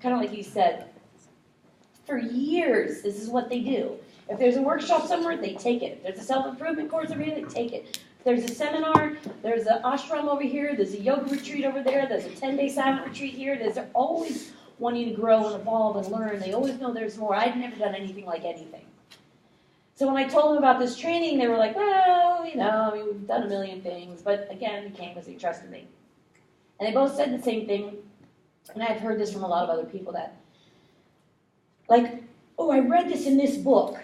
kind of like you said, for years, this is what they do. If there's a workshop somewhere, they take it. If there's a self-improvement course over here, they take it. If there's a seminar, there's an ashram over here, there's a yoga retreat over there, there's a 10-day silent retreat here. They're always wanting to grow and evolve and learn. They always know there's more. I'd never done anything like anything. So when I told them about this training, they were like, well, we've done a million things. But again, we came because they trusted me. And they both said the same thing. And I've heard this from a lot of other people that, like, oh, I read this in this book,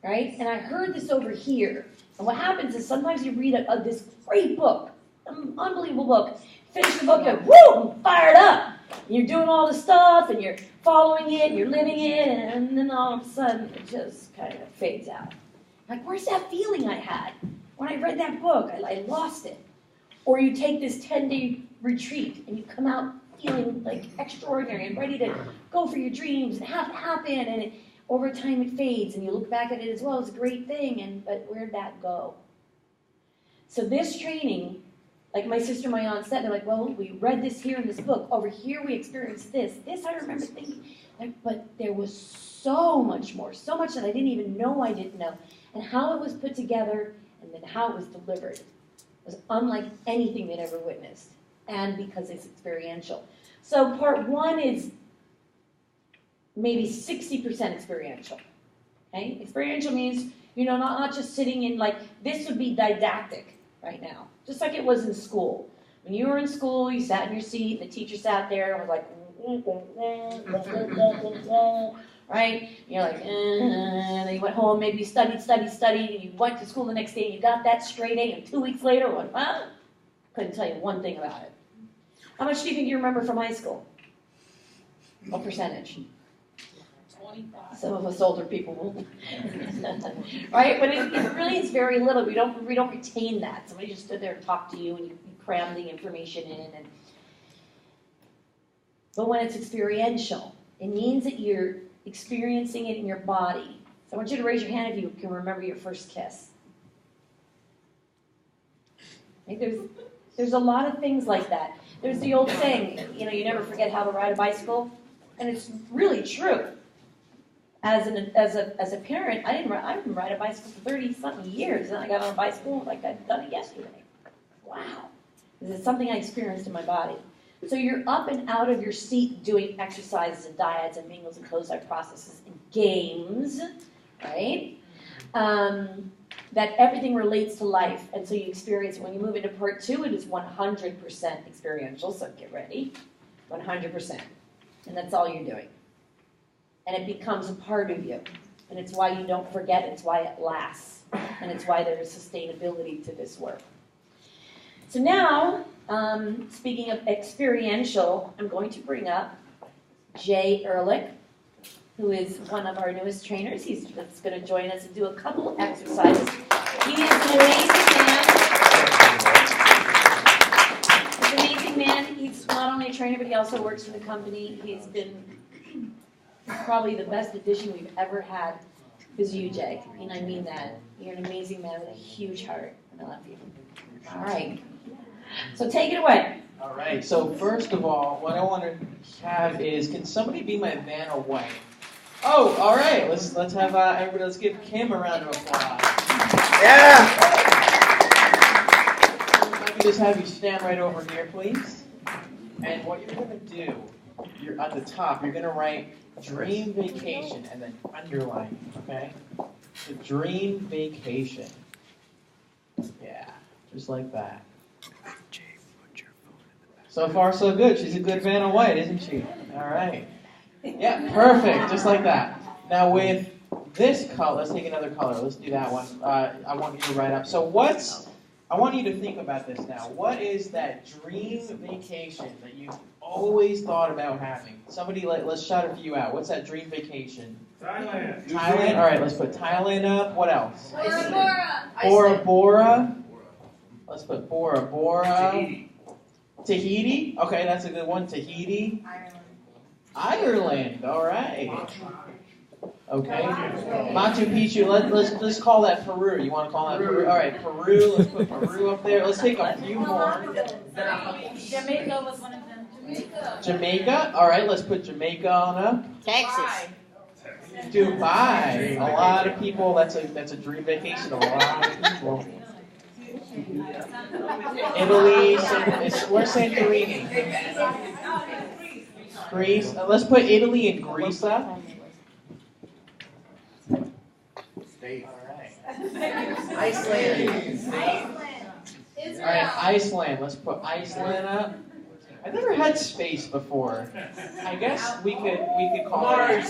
right? And I heard this over here. And what happens is sometimes you read this great book, an unbelievable book. Finish the book, you're woo, fired up. And you're doing all the stuff, and you're following it, and you're living it, and then all of a sudden it just kind of fades out. Like, where's that feeling I had when I read that book? I lost it. Or you take this 10-day retreat, and you come out feeling like extraordinary and ready to go for your dreams and have it happen, and over time it fades, and you look back at it as well as a great thing, but where'd that go? So this training, like my sister, my aunt said, they're like, well, we read this here in this book. Over here we experienced this. This I remember thinking, but there was so much more, so much that I didn't even know I didn't know. And how it was put together and then how it was delivered was unlike anything they'd ever witnessed. And because it's experiential. So part one is maybe 60% experiential. Okay? Experiential means, not just sitting in, like, this would be didactic right now. Just like it was in school. When you were in school, you sat in your seat, and the teacher sat there and was like, right? And you're like, and then you went home, maybe you studied, and you went to school the next day, and you got that straight A, and 2 weeks later, couldn't tell you one thing about it. How much do you think you remember from high school? What percentage? 25. Some of us older people will. Right? But it really is very little. We don't retain that. Somebody just stood there and talked to you, and you cram the information in. But when it's experiential, it means that you're experiencing it in your body. So I want you to raise your hand if you can remember your first kiss. Like there's a lot of things like that. There's the old saying, you never forget how to ride a bicycle, and it's really true. As a parent, I didn't ride a bicycle for 30-something years, and I got on a bicycle like I'd done it yesterday. Wow. This is something I experienced in my body. So you're up and out of your seat doing exercises and diets and mingles and closed-eye processes and games, right? That everything relates to life, and so you experience, when you move into part two, it is 100% experiential, so get ready, 100%. And that's all you're doing. And it becomes a part of you. And it's why you don't forget, it's why it lasts. And it's why there is sustainability to this work. So now, speaking of experiential, I'm going to bring up Jay Ehrlich, who is one of our newest trainers. He's going to join us and do a couple exercises. He is an amazing man. He's an amazing man. He's not only a trainer, but he also works for the company. He's been probably the best addition we've ever had is you, Jay. And I mean that. You're an amazing man with a huge heart. And I love you. All right. So take it away. All right. So first of all, what I want to have is, can somebody be my Vanna White? Oh, all right. Let's have everybody. Let's give Kim a round of applause. Yeah. Let me just have you stand right over here, please. And what you're going to do, you're at the top. You're going to write Dream Vacation and then underline. Okay. The Dream Vacation. Yeah, just like that. So far, so good. She's a good Vanna White, isn't she? All right. Yeah, perfect. Just like that. Now with this color, let's take another color. Let's do that one. I want you to write up. So I want you to think about this now. What is that dream vacation that you've always thought about having? Somebody, let's shout a few out. What's that dream vacation? Thailand. Thailand? All right, let's put Thailand up. What else? Bora Bora. Bora Bora. Let's put Bora Bora. Tahiti. Tahiti? Okay, that's a good one. Tahiti. Ireland. All right. Okay. Machu Picchu. Let's call that Peru. You want to call that Peru? All right, Peru. Let's put Peru up there. Let's take a few more. Jamaica was one of them too. Jamaica. All right, let's put Jamaica on up. Texas. Dubai. A lot of people. That's a dream vacation. A lot of people. Italy. Where's Santorini? Greece. Let's put Italy and Greece up. Iceland. All right, Iceland. Let's put Iceland up. I've never had space before. I guess we could call it.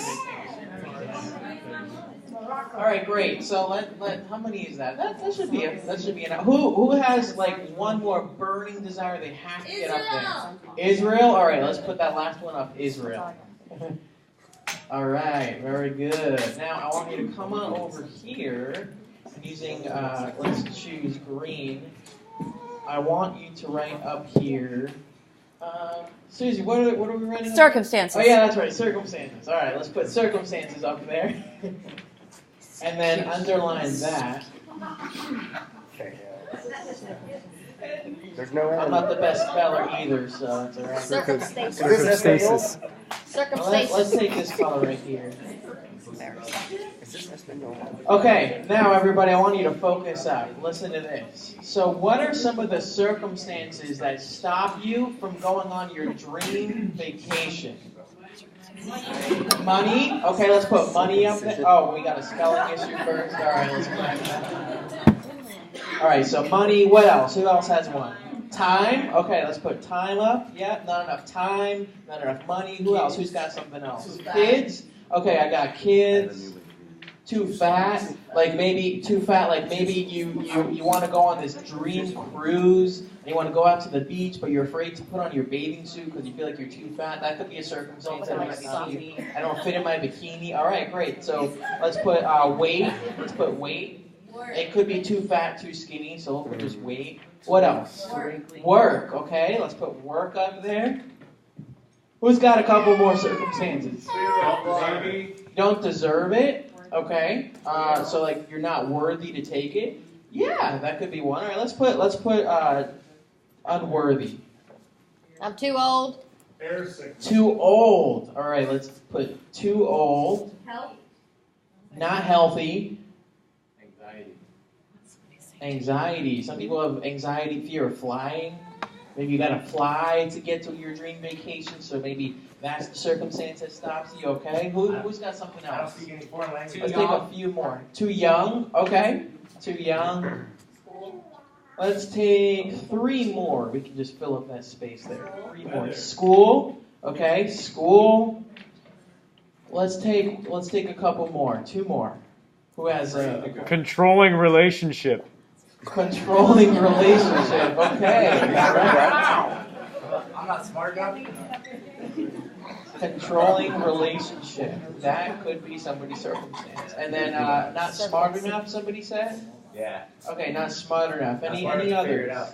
All right, great. So let how many is that? That should be enough. Who has like one more burning desire they have to get up there? Israel. All right, let's put that last one up. Israel. All right, very good. Now I want you to come on over here using let's choose green. I want you to write up here. Susie, what are we writing? Circumstances. Oh yeah, that's right, circumstances. All right, let's put circumstances up there. And then underline that. There's no I'm not the best speller either, so that's all right. Circumstances. Circumstances. Well, let's Circumstances. take this color right here. Okay, now everybody, I want you to focus up. Listen to this. So what are some of the circumstances that stop you from going on your dream vacation? Money? Okay, let's put money up there. Oh, we got a spelling issue first. All right, let's correct that. All right, so money. What else? Who else has one? Time? Okay, let's put time up. Yeah, not enough time, not enough money. Who else? Who's got something else? Kids? Okay, I got kids. Too fat? Like maybe too fat, like maybe you want to go on this dream cruise and you want to go out to the beach, but you're afraid to put on your bathing suit because you feel like you're too fat. That could be a circumstance that might be I don't fit in my bikini. All right, great. So let's put weight. Let's put weight. It could be too fat, too skinny, so we'll put just weight. What else? Work. Okay, let's put work up there. Who's got a couple more circumstances? Don't deserve it. Okay, so like you're not worthy to take it. Yeah, that could be one. All right, let's put unworthy. I'm too old. Too old. All right, let's put too old. Not healthy. Anxiety. Some people have anxiety, fear of flying. Maybe you gotta fly to get to your dream vacation, so maybe that's the circumstance that stops you, okay? Who's got something I don't else? speak any foreign language. Let's take a few more. Too young, okay? Too young. Let's take 3 more. We can just fill up that space there. 3 more. School, okay? School. Let's take a couple more. 2 more. Who has a Controlling relationship. controlling relationship? Okay. I'm not smart enough. Controlling relationship. That could be somebody's circumstance. And then not smart enough, somebody said? Yeah. Okay, not smart enough. Any Figure others? it out.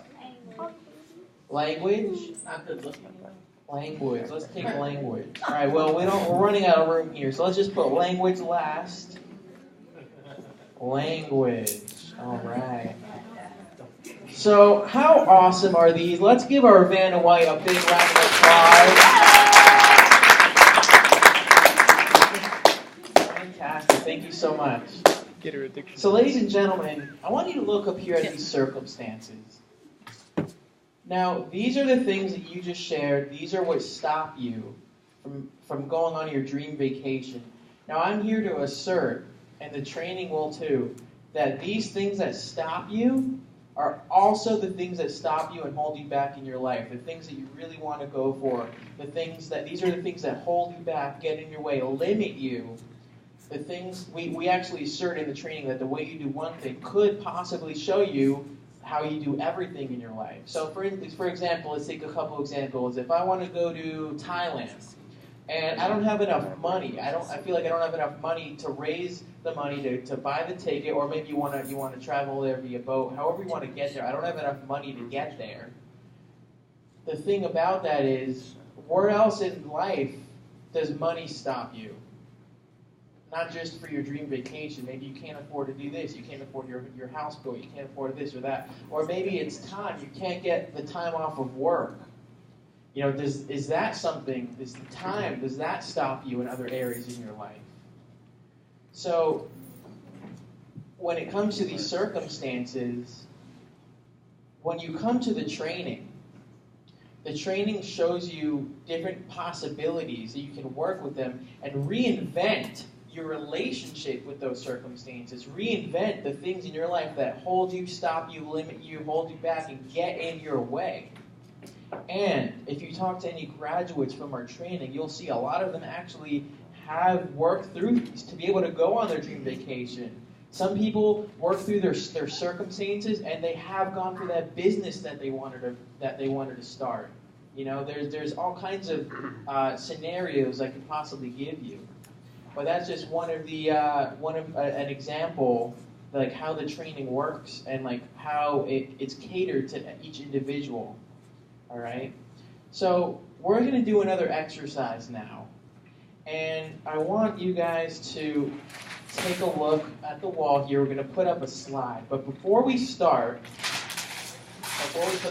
Language? Language. Let's take language. All right, well, we're running out of room here, so let's just put language last. Language. All right. So, how awesome are these? Let's give our Vanna White a big round of applause. Fantastic. Thank you so much. Get her addiction. So, ladies and gentlemen, I want you to look up here at these circumstances. Now, these are the things that you just shared. These are what stop you from going on your dream vacation. Now, I'm here to assert, and the training will too, that these things that stop you are also the things that stop you and hold you back in your life. The things that you really want to go for. These are the things that hold you back, get in your way, limit you. The things, we actually assert in the training that the way you do one thing could possibly show you how you do everything in your life. So for example, let's take a couple examples. If I want to go to Thailand, and I don't have enough money, I feel like I don't have enough money to raise the money to buy the ticket, or maybe you want to travel there via boat, however you want to get there. I don't have enough money to get there. The thing about that is, where else in life does money stop you? Not just for your dream vacation. Maybe you can't afford to do this. You can't afford your house bill. You can't afford this or that. Or maybe it's time. You can't get the time off of work. You know, is that something, is the time, does that stop you in other areas in your life? So, when it comes to these circumstances, when you come to the training shows you different possibilities that you can work with them and reinvent your relationship with those circumstances. Reinvent the things in your life that hold you, stop you, limit you, hold you back, and get in your way. And if you talk to any graduates from our training, you'll see a lot of them actually have worked through these to be able to go on their dream vacation. Some people work through their circumstances, and they have gone for that business that they wanted to start. You know, there's all kinds of scenarios I could possibly give you, but that's just one of an example, like how the training works and like how it's catered to each individual. All right, so we're going to do another exercise now, and I want you guys to take a look at the wall here. We're going to put up a slide. But before we put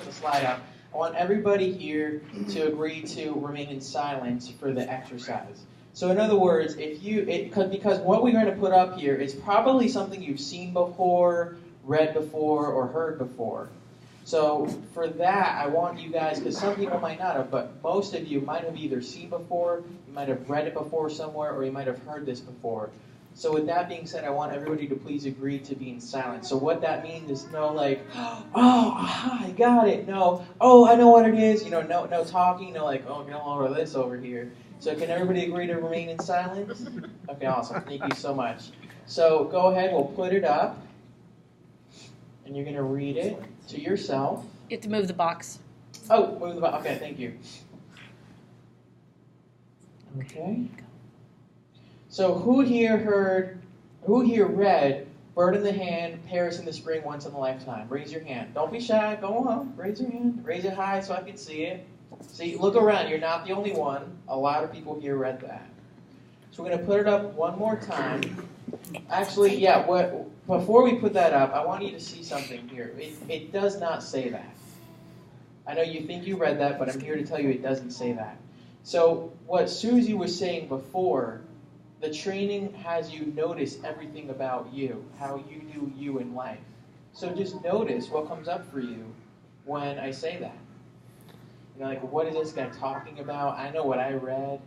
the slide up, I want everybody here to agree to remain in silence for the exercise. So in other words, because what we're going to put up here is probably something you've seen before, read before, or heard before. So for that, I want you guys, because some people might not have, but most of you might have either seen before, you might have read it before somewhere, or you might have heard this before. So with that being said, I want everybody to please agree to be in silence. So what that means is no like, oh, I got it. No, oh, I know what it is. You know, no talking. No like, oh, get all over this over here. So can everybody agree to remain in silence? Okay, awesome. Thank you so much. So go ahead. We'll put it up. And you're going to read it to yourself. You have to move the box. Oh, move the box. Okay, thank you. Okay. So who here read Bird in the Hand, Paris in the Spring, Once in a Lifetime? Raise your hand. Don't be shy. Go on. Raise your hand. Raise it high so I can see it. See, look around. You're not the only one. A lot of people here read that. So we're going to put it up one more time. Actually, yeah, before we put that up, I want you to see something here. It does not say that. I know you think you read that, but I'm here to tell you it doesn't say that. So what Susie was saying before, the training has you notice everything about you, how you do you in life. So just notice what comes up for you when I say that. You know, like, what is this guy talking about? I know what I read.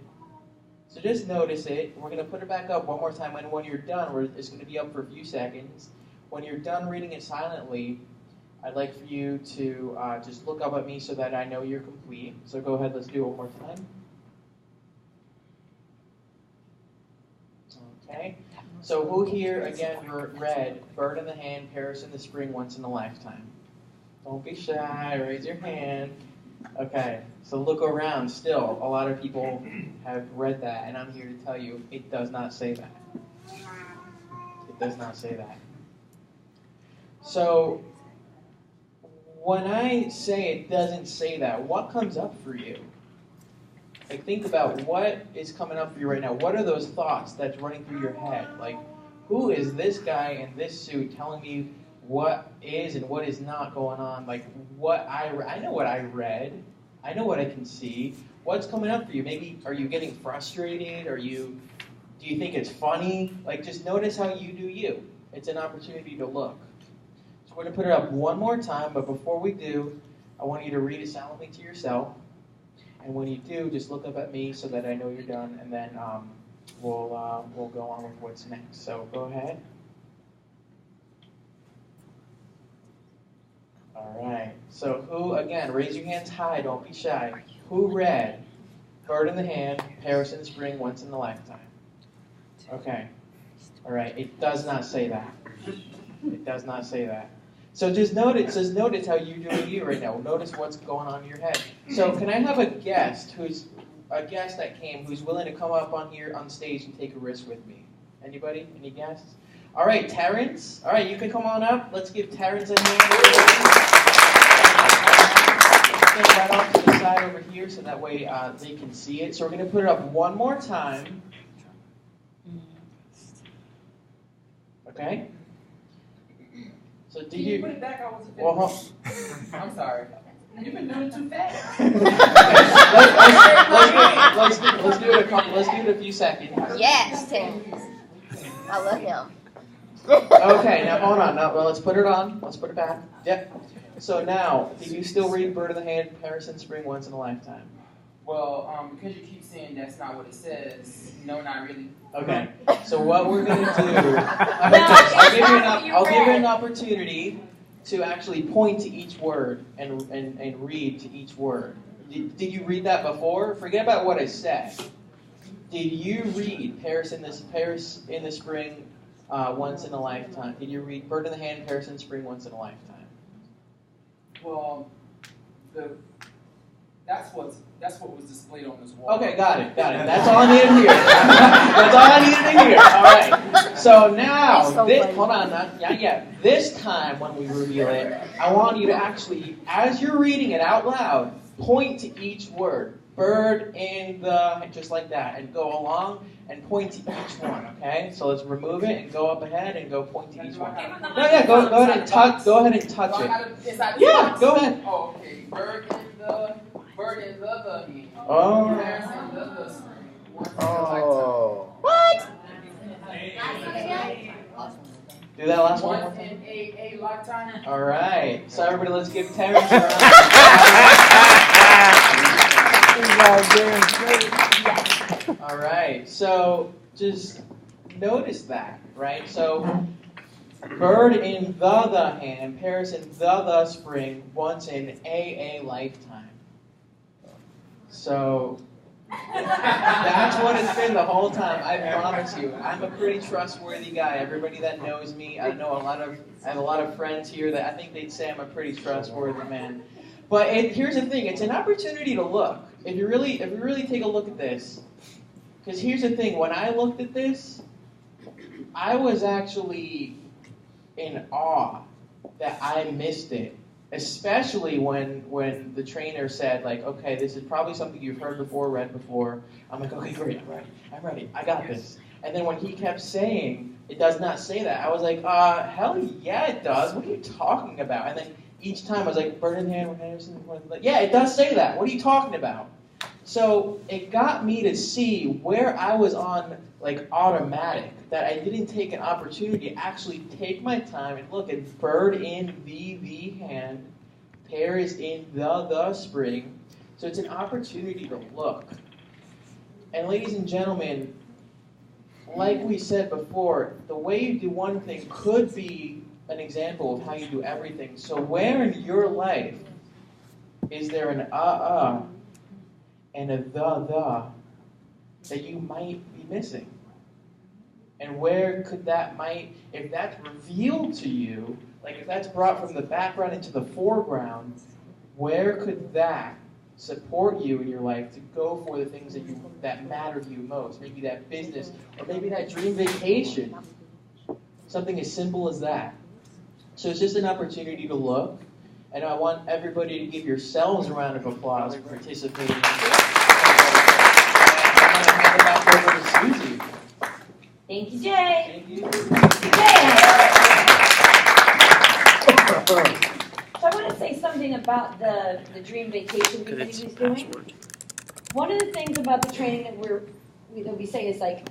So just notice it. We're going to put it back up one more time, and when you're done, it's going to be up for a few seconds. When you're done reading it silently, I'd like for you to just look up at me so that I know you're complete. So go ahead, let's do it one more time. Okay, so who here, again, read Bird in the Hand, Paris in the Spring, Once in a Lifetime? Don't be shy, raise your hand. Okay, so look around. Still, a lot of people have read that, and I'm here to tell you it does not say that. It does not say that. So, when I say it doesn't say that, what comes up for you? Like, think about what is coming up for you right now. What are those thoughts that's running through your head? Like, who is this guy in this suit telling me what is and what is not going on? Like, I know what I read. I know what I can see. What's coming up for you? Maybe, are you getting frustrated? Do you think it's funny? Like, just notice how you do you. It's an opportunity to look. So we're going to put it up one more time, but before we do, I want you to read it silently to yourself. And when you do, just look up at me so that I know you're done, and then we'll go on with what's next. So go ahead. All right. So who, again, raise your hands high. Don't be shy. Who read Bird in the Hand, Paris in the Spring, Once in a Lifetime? Okay. All right. It does not say that. It does not say that. So just notice how you're doing you right now. Notice what's going on in your head. So can I have a guest that came who's willing to come up on here on stage and take a risk with me? Anybody? Any guests? All right, Terrence. All right, you can come on up. Let's give Terrence a hand. Stand right off to the side over here so that way they can see it. So we're going to put it up one more time. Okay? So did you put it back? I wasn't Well, finished. I'm sorry. You've been doing it too fast. Let's do it a couple. Let's do it a few seconds. Yes, Tim. I love him. Okay, now hold on. Now, well, let's put it on. Let's put it back. Yep. So now, do you still read Bird in the Hand, Paris in Spring, Once in a Lifetime? Well, because you keep saying that's not what it says, no, not really. Okay. So what we're gonna do? I'll give you an opportunity to actually point to each word and read to each word. Did you read that before? Forget about what I said. Did you read Paris in the Spring, Once in a Lifetime? Did you read Bird in the Hand, Paris in Spring, Once in a Lifetime? Well, that's what was displayed on this wall. Okay, got it. That's all I needed to hear. That's all I needed to hear. All right. So now, He's so funny. hold on, not yet. This time when we reveal it, I want you to actually, as you're reading it out loud, point to each word. Bird in the, just like that, and go along and point to each one. Okay. So let's remove it and go up ahead and go point to each one. No, yeah, go ahead and touch. Go ahead and touch it. Yeah, go ahead. Oh, okay. Bird in the hand. Oh. Paris in the spring. Once in a Oh. What? Do that last lifetime. one. Once in a lifetime. All right. So everybody, let's give Terrence a round. All right. So just notice that, right? So Bird in the hand, Paris in the spring, once in a lifetime. So that's what it's been the whole time. I promise you. I'm a pretty trustworthy guy. Everybody that knows me, I have a lot of friends here that I think they'd say I'm a pretty trustworthy man. But here's the thing, it's an opportunity to look. If you really take a look at this, because here's the thing, when I looked at this, I was actually in awe that I missed it. Especially when the trainer said, like, okay, this is probably something you've heard before, read before. I'm like, okay, great, I'm ready, I got this. And then when he kept saying, it does not say that, I was like, hell yeah, it does. What are you talking about? And then each time I was like, Bird in the Hand, yeah, it does say that. What are you talking about? So it got me to see where I was on like automatic, that I didn't take an opportunity to actually take my time and look at Bird in the hand, Paris in the spring. So it's an opportunity to look. And ladies and gentlemen, like we said before, the way you do one thing could be an example of how you do everything. So where in your life is there an and a the that you might be missing? And where could if that's revealed to you, like if that's brought from the background into the foreground, where could that support you in your life to go for the things that matter to you most? Maybe that business, or maybe that dream vacation. Something as simple as that. So it's just an opportunity to look, and I want everybody to give yourselves a round of applause for participating. I'm going to hand it back over to Susie. Thank you, Jay. Thank you. So I want to say something about the dream vacation piece that he was doing. One of the things about the training that we say is like,